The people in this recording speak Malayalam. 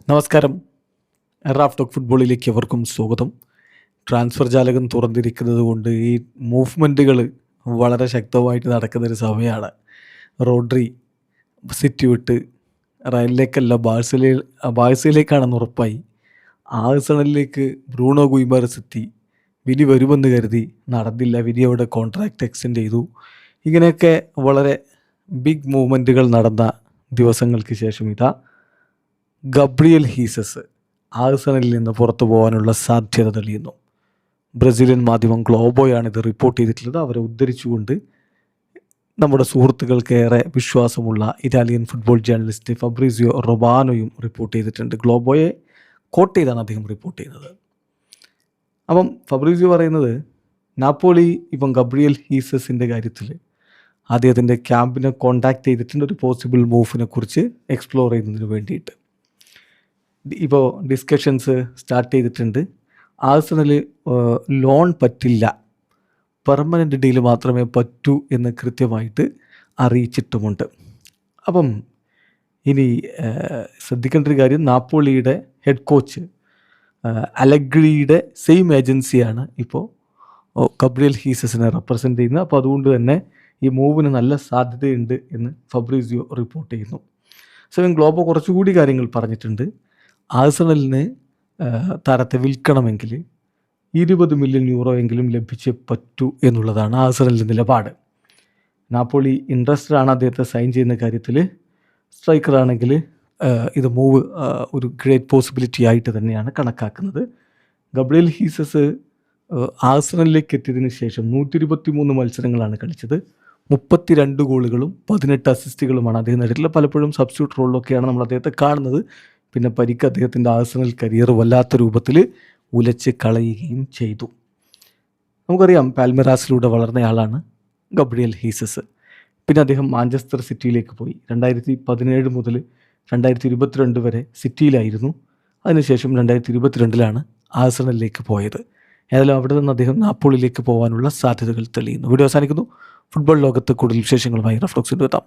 നമസ്കാരം. റാഫ് ടോക്ക് ഫുട്ബോളിലേക്ക് എവർക്കും സ്വാഗതം. ട്രാൻസ്ഫർ ജാലകം തുറന്നിരിക്കുന്നത് കൊണ്ട് ഈ മൂവ്മെൻറ്റുകൾ വളരെ ശക്തമായിട്ട് നടക്കുന്നൊരു സമയമാണ്. റോഡ്രി സിറ്റി വിട്ട് റയലിലേക്കല്ല ബാഴ്സയിലേക്കാണെന്ന് ഉറപ്പായി. ആഴ്സണലിലേക്ക് ബ്രൂണോ ഗുയിമാരസ് എത്തി. വിനി വരുമെന്ന് കരുതി, നടന്നില്ല. വിനി അവിടെ കോൺട്രാക്റ്റ് എക്സ്റ്റെൻഡ് ചെയ്തു. ഇങ്ങനെയൊക്കെ വളരെ ബിഗ് മൂവ്മെൻറ്റുകൾ നടന്ന ദിവസങ്ങൾക്ക് ശേഷം ഇതാ ഗബ്രിയൽ ഹീസസ് ആഴ്സണലിൽ നിന്ന് പുറത്തു പോകാനുള്ള സാധ്യത തെളിയുന്നു. ബ്രസീലിയൻ മാധ്യമം ഗ്ലോബോയാണ് ഇത് റിപ്പോർട്ട് ചെയ്തിട്ടുള്ളത്. അവരെ ഉദ്ധരിച്ചുകൊണ്ട് നമ്മുടെ സുഹൃത്തുക്കൾക്ക് ഏറെ വിശ്വാസമുള്ള ഇറ്റാലിയൻ ഫുട്ബോൾ ജേർണലിസ്റ്റ് ഫബ്രീസിയോ റൊമാനോയും റിപ്പോർട്ട് ചെയ്തിട്ടുണ്ട്. ഗ്ലോബോയെ കോട്ട് ചെയ്താണ് അദ്ദേഹം റിപ്പോർട്ട് ചെയ്യുന്നത്. അപ്പം ഫബ്രീസിയോ പറയുന്നത്, നാപ്പോളി ഇപ്പം ഗബ്രിയൽ ഹീസസിൻ്റെ കാര്യത്തിൽ അദ്ദേഹത്തിൻ്റെ ക്യാമ്പിനെ കോൺടാക്റ്റ് ചെയ്തിട്ടുണ്ട്, ഒരു പോസിബിൾ മൂവിനെ കുറിച്ച് എക്സ്പ്ലോർ ചെയ്യുന്നതിന് വേണ്ടിയിട്ട്. ഇപ്പോൾ ഡിസ്കഷൻസ് സ്റ്റാർട്ട് ചെയ്തിട്ടുണ്ട്. ആഴ്സണൽ ലോൺ പറ്റില്ല, പെർമനൻ്റ് ഡീൽ മാത്രമേ പറ്റൂ എന്ന് കൃത്യമായിട്ട് അറിയിച്ചിട്ടുമുണ്ട്. അപ്പം ഇനി ശ്രദ്ധിക്കേണ്ട ഒരു കാര്യം, നാപ്പോളിയുടെ ഹെഡ് കോച്ച് അലഗ്രിയുടെ സെയിം ഏജൻസിയാണ് ഇപ്പോൾ ഗബ്രിയൽ ഹീസസിനെ റെപ്രസെൻ്റ് ചെയ്യുന്നത്. അപ്പോൾ അതുകൊണ്ട് തന്നെ ഈ മൂവിന് നല്ല സാധ്യതയുണ്ട് എന്ന് ഫബ്രീസിയോ റിപ്പോർട്ട് ചെയ്യുന്നു. ഗ്ലോബോ കുറച്ചുകൂടി കാര്യങ്ങൾ പറഞ്ഞിട്ടുണ്ട്. ആഴ്സണലിന് താരത്തെ വിൽക്കണമെങ്കിൽ 20 മില്യൺ യൂറോ എങ്കിലും ലഭിച്ചേ പറ്റൂ എന്നുള്ളതാണ് ആഴ്സണലിൻ്റെ നിലപാട്. നാപ്പോളി ഇൻട്രസ്റ്റഡ് ആണ് അദ്ദേഹത്തെ സൈൻ ചെയ്യുന്ന കാര്യത്തിൽ. സ്ട്രൈക്കറാണെങ്കിൽ ഇത് മൂവ് ഒരു ഗ്രേറ്റ് പോസിബിലിറ്റി ആയിട്ട് തന്നെയാണ് കണക്കാക്കുന്നത്. ഗബ്രിയൽ ഹീസസ് ആഴ്സണലിലേക്ക് എത്തിയതിന് ശേഷം 123 മത്സരങ്ങളാണ് കളിച്ചത്. 32 ഗോളുകളും 18 അസിസ്റ്റുകളുമാണ് അദ്ദേഹം നേടിയിട്ടുള്ളത്. പലപ്പോഴും സബ്സ്റ്റിറ്റ്യൂട്ട് റോളിലൊക്കെയാണ് നമ്മൾ അദ്ദേഹത്തെ കാണുന്നത്. പിന്നെ പരിക്ക് അദ്ദേഹത്തിൻ്റെ ആഴ്സണൽ കരിയർ വല്ലാത്ത രൂപത്തിൽ ഉലച്ച് കളയുകയും ചെയ്തു. നമുക്കറിയാം, പാൽമെറാസിലൂടെ വളർന്നയാളാണ് ഗബ്രിയൽ ഹീസസ്. പിന്നെ അദ്ദേഹം മാഞ്ചസ്റ്റർ സിറ്റിയിലേക്ക് പോയി. 2017 മുതൽ 2022 വരെ സിറ്റിയിലായിരുന്നു. അതിനുശേഷം 2022 ആഴ്സണലിലേക്ക് പോയത്. ഏതായാലും അവിടെ നിന്ന് അദ്ദേഹം നാപ്പോളിയിലേക്ക് പോകാനുള്ള സാധ്യതകൾ തെളിയുന്നു. വീഡിയോ അവസാനിക്കുന്നു. ഫുട്ബോൾ ലോകത്ത് കൂടുതൽ വിശേഷങ്ങളുമായി റഫ് ടോക്സിൽ എത്താം.